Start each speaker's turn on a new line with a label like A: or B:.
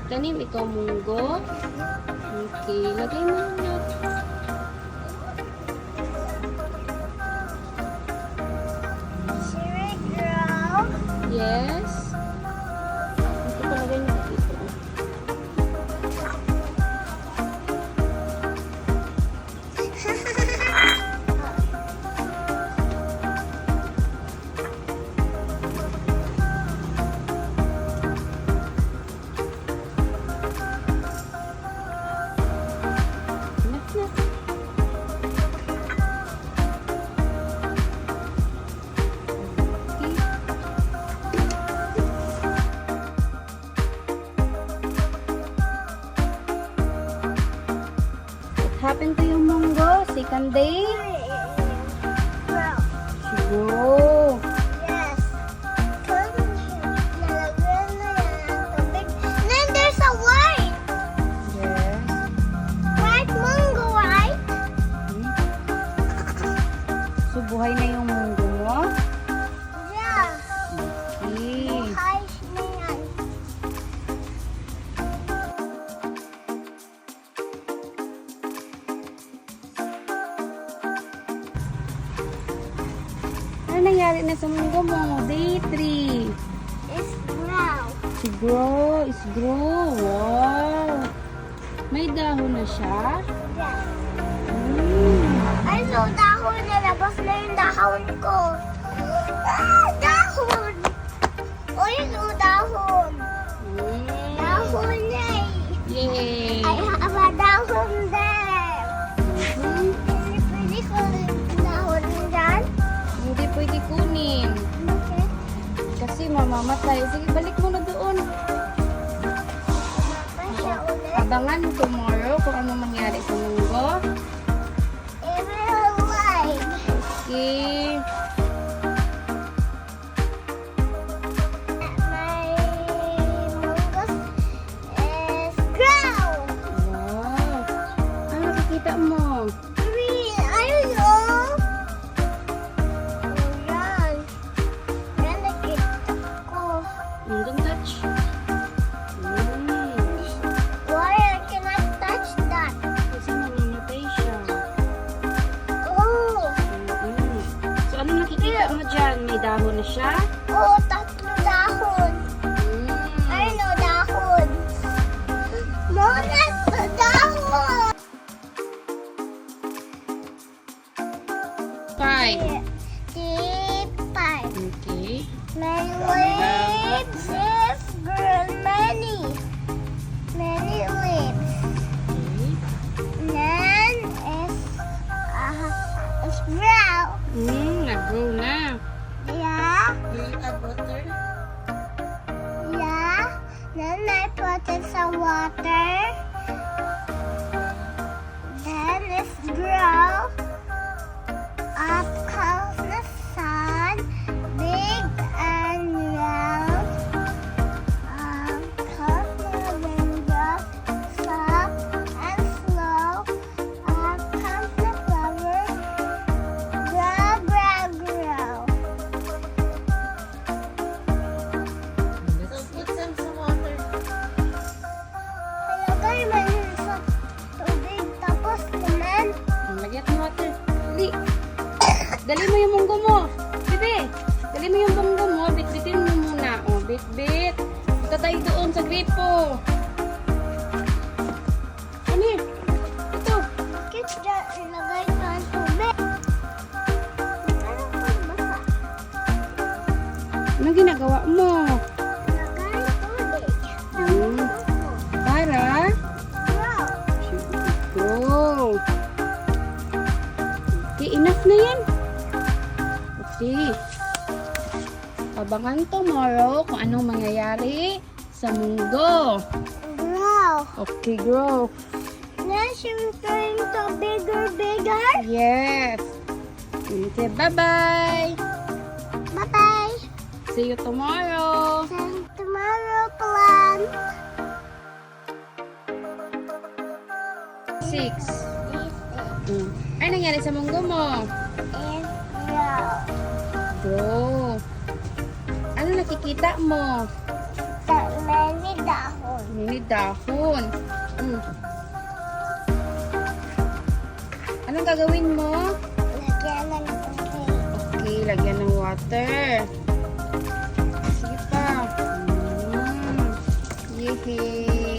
A: Magtanim ikaw munggo. Okay, lagay mo na.
B: Should we grow?
A: Yes. Ito palagay mo dito. Happened to yung munggo? Second day?
B: Grow.
A: Siguro.
B: Yes. Lalagyan na yan ng tubig. Then there's a white.
A: Yes.
B: White mango, right?
A: So, buhay na yung munggo mo?
B: Yeah.
A: Okay.
B: Buhay na yan.
A: Ano nangyari na sa munggo mo? Day 3.
B: It's brown.
A: Is grow. Wow. May dahon na siya?
B: Yeah.
A: Mm.
B: Ay, so dahon na. Labas na yung dahon ko. Ah, dahon! Uy, so dahon. Dahon na eh.
A: Yay.
B: I have a dahon there.
A: Mhm.
B: Pwede ko dahon dyan?
A: Hindi pwede kunin.
B: Okay.
A: Kasi mamamatay. Sige, balik mo na doon.
B: Masya ulit.
A: Abangan tomorrow kung ano mangyari sa munggo.
B: Even light.
A: Okay.
B: My mungus is brown.
A: Wow. Ano nakikita mo?
B: Green. I don't know. Yan. Yan nakita ko.
A: Don't touch. Mm.
B: Why I cannot touch that?
A: Kasi mamamatay siya.
B: Oh.
A: Mm. So, ano nakikita mo dyan? May dahon na siya?
B: Oh, tatlo dahon.
A: Mm.
B: I know dahon. Mona, dahon.
A: 5.
B: Deep pipe.
A: Okay.
B: Many leaves is green. Many. Many leaves.
A: Okay.
B: Then is brown.
A: Nag-grow na.
B: Yeah.
A: Will you add water?
B: Yeah. Then I put in some water. Then it's grow. Up comes the sun, big and round. Comes the raindrop, soft and slow. Up comes the flower, grow, grow, grow.
A: So, put some water.
B: Ilagay mo yun sa tubig, tapos naman,
A: Lagyan mo water. Dali. Dali mo yung munggo mo. Bebe. Dali mo yung munggo mo. Bit-bitin mo muna. O, bit-bit. Ito tayo doon sa gripo. Ano yun? Ito.
B: bakit dyan ilagay ko ang tubig? Ano pagbasa?
A: Anong ginagawa mo?
B: Ilagay tubig.
A: Hmm. Para?
B: Wow.
A: Go. Okay, enough na yan. Okay. Abangan tomorrow kung anong mangyayari sa munggo.
B: Wow.
A: Okay, grow.
B: Now she's going to bigger.
A: Yes. Okay, bye-bye.
B: Bye-bye.
A: See you tomorrow.
B: See you tomorrow, plan.
A: 6. Ano nangyari sa munggo mo?
B: And grow.
A: Grow. Ano nakikita mo?
B: Many dahon. Dahon.
A: Dahon. Anong gagawin mo?
B: Lagyan ng tubig.
A: Okay, lagyan ng water. Sige pa. Yehey.